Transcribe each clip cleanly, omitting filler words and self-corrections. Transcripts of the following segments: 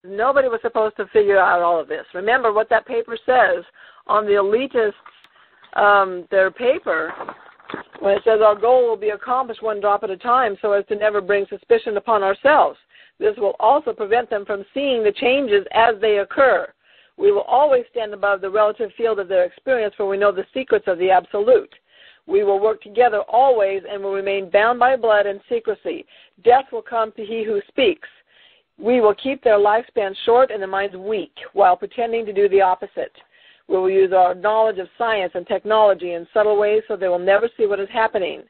Nobody was supposed to figure out all of this. Remember what that paper says on the elitists, their paper, when it says our goal will be accomplished one drop at a time so as to never bring suspicion upon ourselves. This will also prevent them from seeing the changes as they occur. We will always stand above the relative field of their experience, for we know the secrets of the absolute. We will work together always and will remain bound by blood and secrecy. Death will come to he who speaks. We will keep their lifespan short and their minds weak while pretending to do the opposite. We will use our knowledge of science and technology in subtle ways so they will never see what is happening.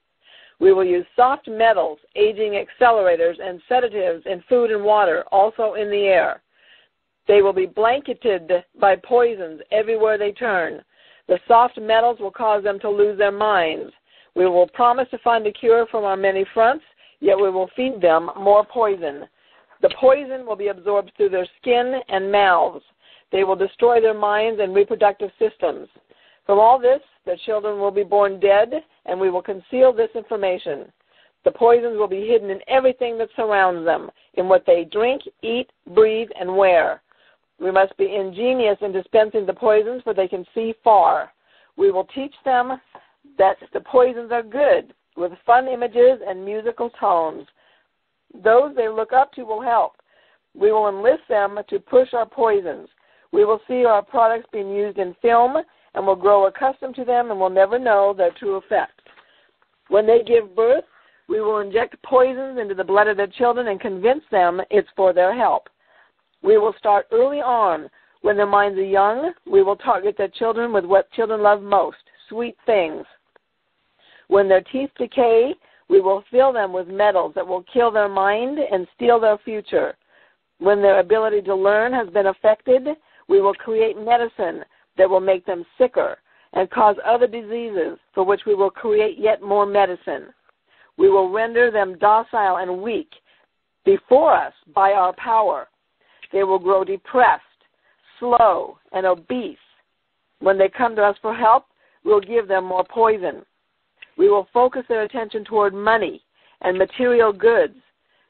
We will use soft metals, aging accelerators, and sedatives in food and water, also in the air. They will be blanketed by poisons everywhere they turn. The soft metals will cause them to lose their minds. We will promise to find a cure from our many fronts, yet we will feed them more poison. The poison will be absorbed through their skin and mouths. They will destroy their minds and reproductive systems. From all this, their children will be born dead, and we will conceal this information. The poisons will be hidden in everything that surrounds them, in what they drink, eat, breathe, and wear. We must be ingenious in dispensing the poisons, for they can see far. We will teach them that the poisons are good, with fun images and musical tones. Those they look up to will help. We will enlist them to push our poisons. We will see our products being used in film and will grow accustomed to them and will never know their true effect. When they give birth, we will inject poisons into the blood of their children and convince them it's for their help. We will start early on. When their minds are young, we will target their children with what children love most, sweet things. When their teeth decay, we will fill them with metals that will kill their mind and steal their future. When their ability to learn has been affected, we will create medicine that will make them sicker and cause other diseases, for which we will create yet more medicine. We will render them docile and weak before us by our power. They will grow depressed, slow, and obese. When they come to us for help, we'll give them more poison. We will focus their attention toward money and material goods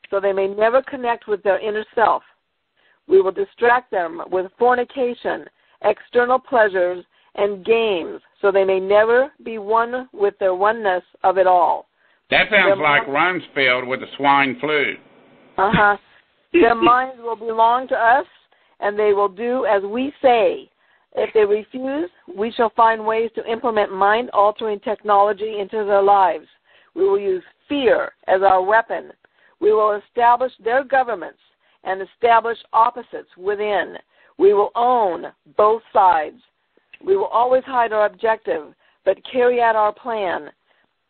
so they may never connect with their inner self. We will distract them with fornication, external pleasures, and games so they may never be one with their oneness of it all. That sounds like Rumsfeld with the swine flu. Their minds will belong to us, and they will do as we say. If they refuse, we shall find ways to implement mind-altering technology into their lives. We will use fear as our weapon. We will establish their governments and establish opposites within. We will own both sides. We will always hide our objective, but carry out our plan.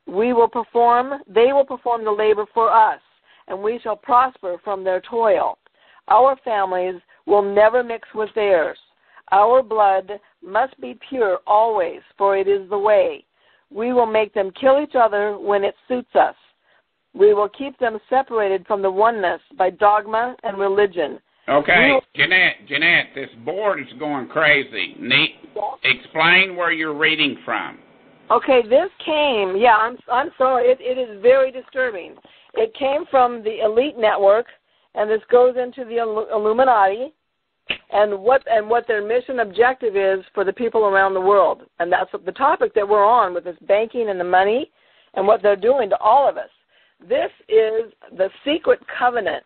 They will perform the labor for us, and we shall prosper from their toil. Our families will never mix with theirs. Our blood must be pure always, for it is the way. We will make them kill each other when it suits us. We will keep them separated from the oneness by dogma and religion. Okay, Jeanette, this board is going crazy. Explain where you're reading from. Okay, this came, I'm sorry, it is very disturbing. It came from the Elite Network, and this goes into the Illuminati, and what their mission objective is for the people around the world. And that's the topic that we're on with this banking and the money and what they're doing to all of us. This is the secret covenant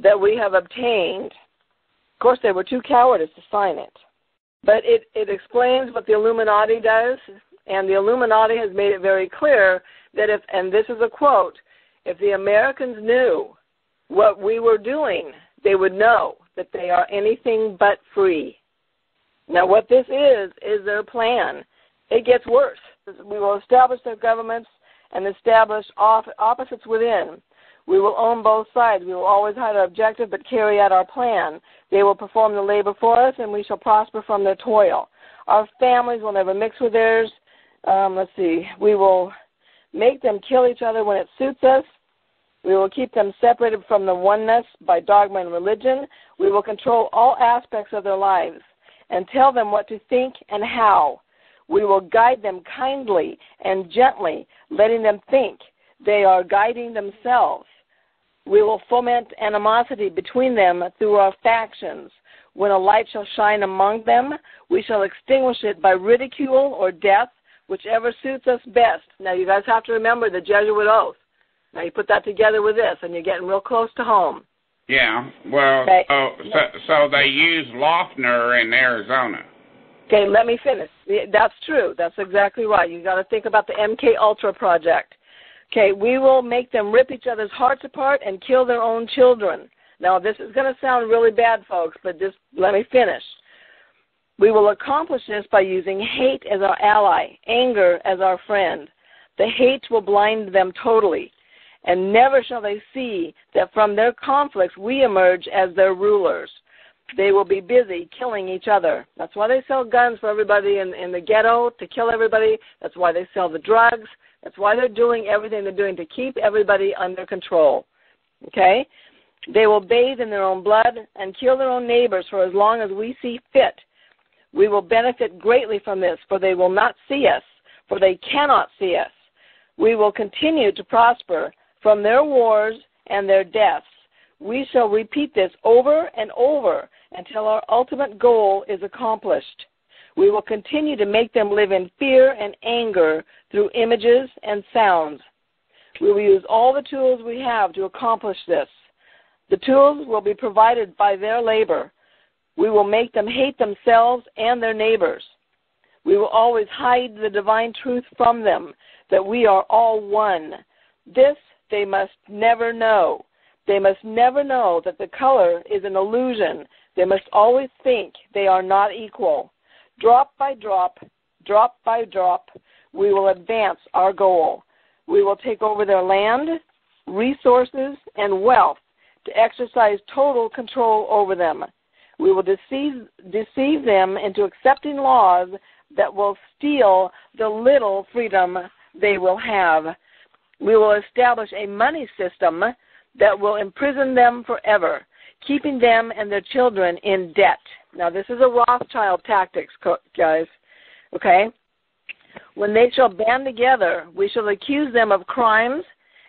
that we have obtained. Of course, they were too cowardice to sign it. But it explains what the Illuminati does, and the Illuminati has made it very clear that if, and this is a quote, if the Americans knew what we were doing, they would know that they are anything but free. Now, what this is their plan. It gets worse. We will establish their governments and establish opposites within. We will own both sides. We will always hide our objective but carry out our plan. They will perform the labor for us, and we shall prosper from their toil. Our families will never mix with theirs. We will make them kill each other when it suits us. We will keep them separated from the oneness by dogma and religion. We will control all aspects of their lives and tell them what to think and how. We will guide them kindly and gently, letting them think they are guiding themselves. We will foment animosity between them through our factions. When a light shall shine among them, we shall extinguish it by ridicule or death, whichever suits us best. Now, you guys have to remember the Jesuit oath. Now, you put that together with this, and you're getting real close to home. Yeah, well, okay. So they use Loeffner in Arizona. Okay, let me finish. That's true. That's exactly right. You got to think about the MK Ultra project. Okay, we will make them rip each other's hearts apart and kill their own children. Now, this is going to sound really bad, folks, but just let me finish. We will accomplish this by using hate as our ally, anger as our friend. The hate will blind them totally, and never shall they see that from their conflicts we emerge as their rulers. They will be busy killing each other. That's why they sell guns for everybody in the ghetto, to kill everybody. That's why they sell the drugs. That's why they're doing everything they're doing to keep everybody under control. Okay? They will bathe in their own blood and kill their own neighbors for as long as we see fit. We will benefit greatly from this, for they will not see us, for they cannot see us. We will continue to prosper from their wars and their deaths. We shall repeat this over and over until our ultimate goal is accomplished. We will continue to make them live in fear and anger through images and sounds. We will use all the tools we have to accomplish this. The tools will be provided by their labor. We will make them hate themselves and their neighbors. We will always hide the divine truth from them, that we are all one. This they must never know. They must never know that the color is an illusion. They must always think they are not equal. Drop by drop, we will advance our goal. We will take over their land, resources, and wealth to exercise total control over them. We will deceive them into accepting laws that will steal the little freedom they will have. We will establish a money system that will imprison them forever, keeping them and their children in debt. Now, this is a Rothschild tactics, guys, okay? When they shall band together, we shall accuse them of crimes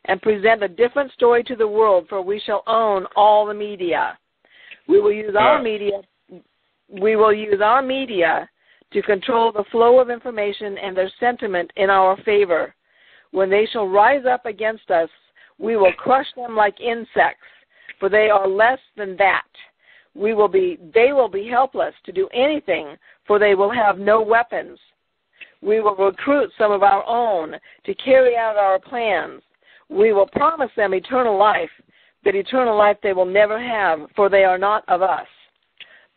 and present a different story to the world, for we shall own all the media. We will use our media to control the flow of information and their sentiment in our favor. When they shall rise up against us, we will crush them like insects, for they are less than that. They will be helpless to do anything, for they will have no weapons. We will recruit some of our own to carry out our plans. We will promise them eternal life, but eternal life they will never have, for they are not of us.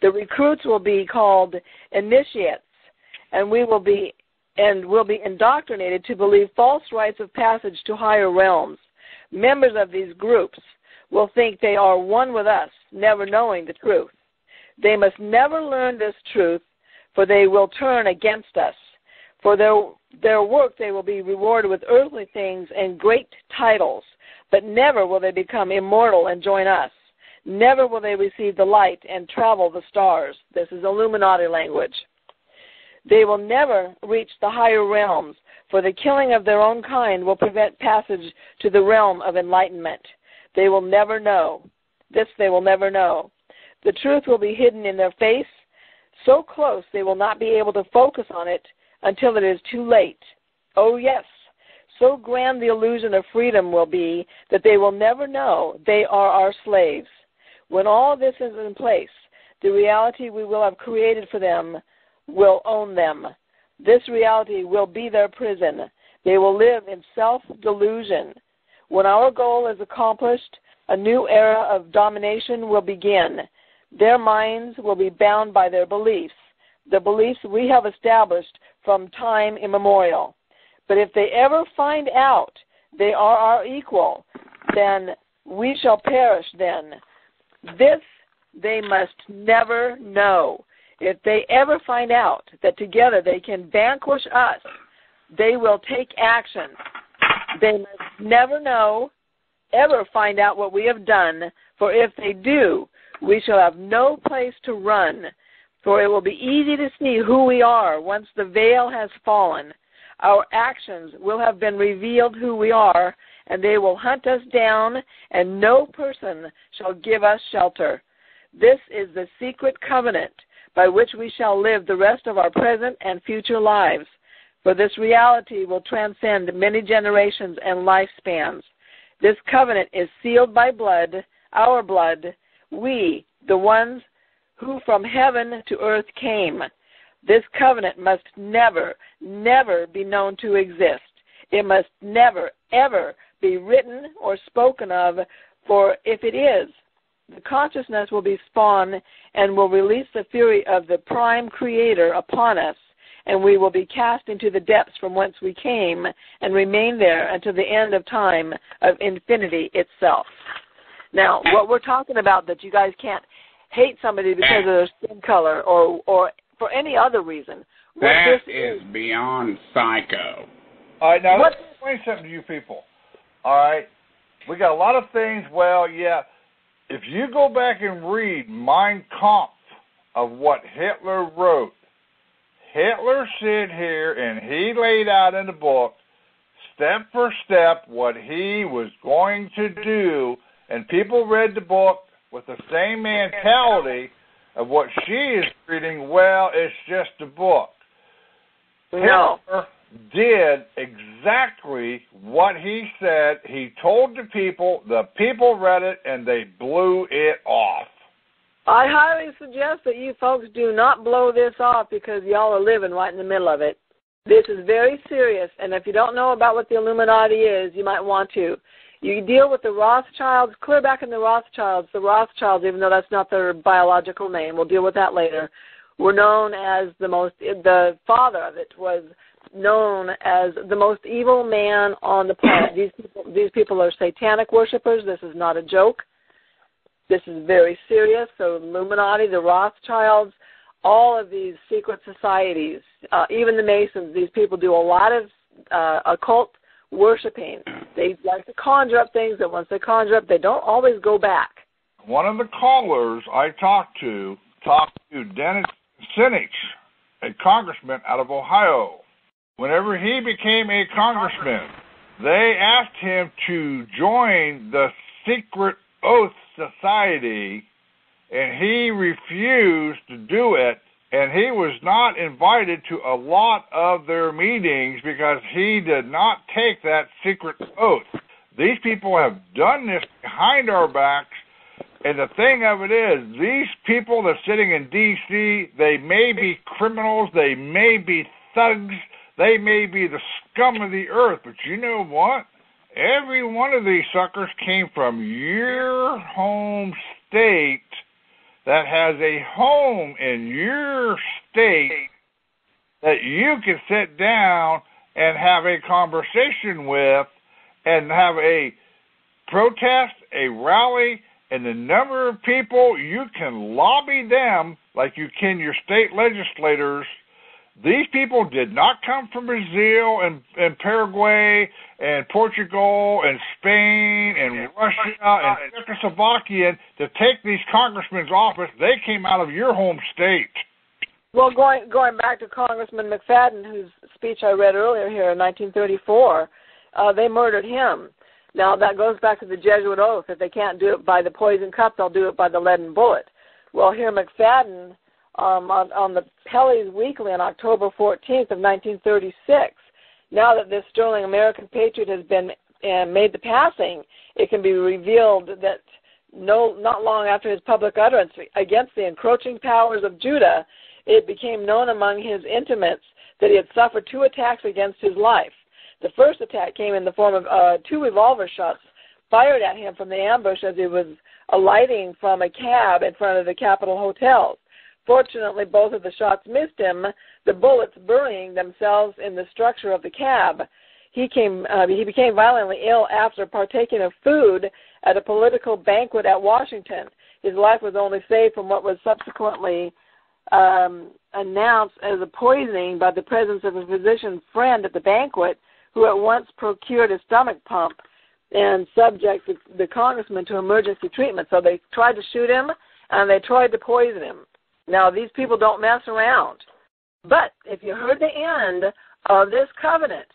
The recruits will be called initiates, and will be indoctrinated to believe false rites of passage to higher realms. Members of these groups will think they are one with us, never knowing the truth. They must never learn this truth, for they will turn against us. For their work they will be rewarded with earthly things and great titles, but never will they become immortal and join us. Never will they receive the light and travel the stars. This is Illuminati language. They will never reach the higher realms, for the killing of their own kind will prevent passage to the realm of enlightenment. They will never know. This they will never know. The truth will be hidden in their face, so close they will not be able to focus on it until it is too late. Oh, yes, so grand the illusion of freedom will be that they will never know they are our slaves. When all this is in place, the reality we will have created for them will own them. This reality will be their prison. They will live in self-delusion. When our goal is accomplished, a new era of domination will begin. Their minds will be bound by their beliefs, the beliefs we have established from time immemorial. But if they ever find out they are our equal, then we shall perish then. This they must never know. If they ever find out that together they can vanquish us, they will take action. They must never know, ever find out what we have done, for if they do, we shall have no place to run, for it will be easy to see who we are once the veil has fallen. Our actions will have been revealed who we are, and they will hunt us down, and no person shall give us shelter. This is the secret covenant by which we shall live the rest of our present and future lives. For this reality will transcend many generations and lifespans. This covenant is sealed by blood, our blood, we, the ones who from heaven to earth came. This covenant must never, never be known to exist. It must never, ever be written or spoken of, for if it is, the consciousness will be spawned and will release the fury of the prime creator upon us, and we will be cast into the depths from whence we came and remain there until the end of time of infinity itself. Now, what we're talking about, that you guys can't hate somebody because of their skin color or for any other reason. That is beyond psycho. All right, now let's explain something to you people. All right, we got a lot of things. Well, yeah, if you go back and read Mein Kampf of what Hitler wrote, Hitler said here, and he laid out in the book, step for step, what he was going to do, and people read the book with the same mentality of what she is reading. Well, it's just a book. No. Hitler did exactly what he said. He told the people read it, and they blew it off. I highly suggest that you folks do not blow this off because y'all are living right in the middle of it. This is very serious, and if you don't know about what the Illuminati is, you might want to. You deal with the Rothschilds, clear back in the Rothschilds, even though that's not their biological name, we'll deal with that later, were known as the father of it was known as the most evil man on the planet. These people are satanic worshipers. This is not a joke. This is very serious. So Illuminati, the Rothschilds, all of these secret societies, even the Masons, these people do a lot of occult worshiping. They like to conjure up things that once they conjure up, they don't always go back. One of the callers I talked to Dennis Sinich, a congressman out of Ohio. Whenever he became a congressman, they asked him to join the Secret Oath Society, and he refused to do it, and he was not invited to a lot of their meetings because he did not take that secret oath. These people have done this behind our backs, and the thing of it is, these people that are sitting in D.C., they may be criminals, they may be thugs, they may be the scum of the earth, but you know what? Every one of these suckers came from your home state that has a home in your state that you can sit down and have a conversation with and have a protest, a rally, and the number of people you can lobby them like you can your state legislators. These people did not come from Brazil and Paraguay and Portugal and Spain and Russia and Czechoslovakia to take these congressmen's office. They came out of your home state. Well, going back to Congressman McFadden, whose speech I read earlier here in 1934, they murdered him. Now, that goes back to the Jesuit oath. If they can't do it by the poison cup, they'll do it by the leaden bullet. Well, here McFadden, on the Pelley's Weekly on October 14th of 1936, now that this sterling American patriot has been made the passing, it can be revealed that not long after his public utterance against the encroaching powers of Judah, it became known among his intimates that he had suffered 2 attacks against his life. The first attack came in the form of 2 revolver shots fired at him from the ambush as he was alighting from a cab in front of the Capitol Hotel. Fortunately, both of the shots missed him, the bullets burying themselves in the structure of the cab. He became violently ill after partaking of food at a political banquet at Washington. His life was only saved from what was subsequently announced as a poisoning by the presence of a physician friend at the banquet, who at once procured a stomach pump and subjected the congressman to emergency treatment. So they tried to shoot him, and they tried to poison him. Now, these people don't mess around. But if you heard the end of this covenant,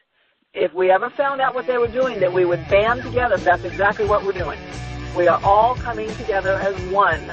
if we ever found out what they were doing, that we would band together. That's exactly what we're doing. We are all coming together as one.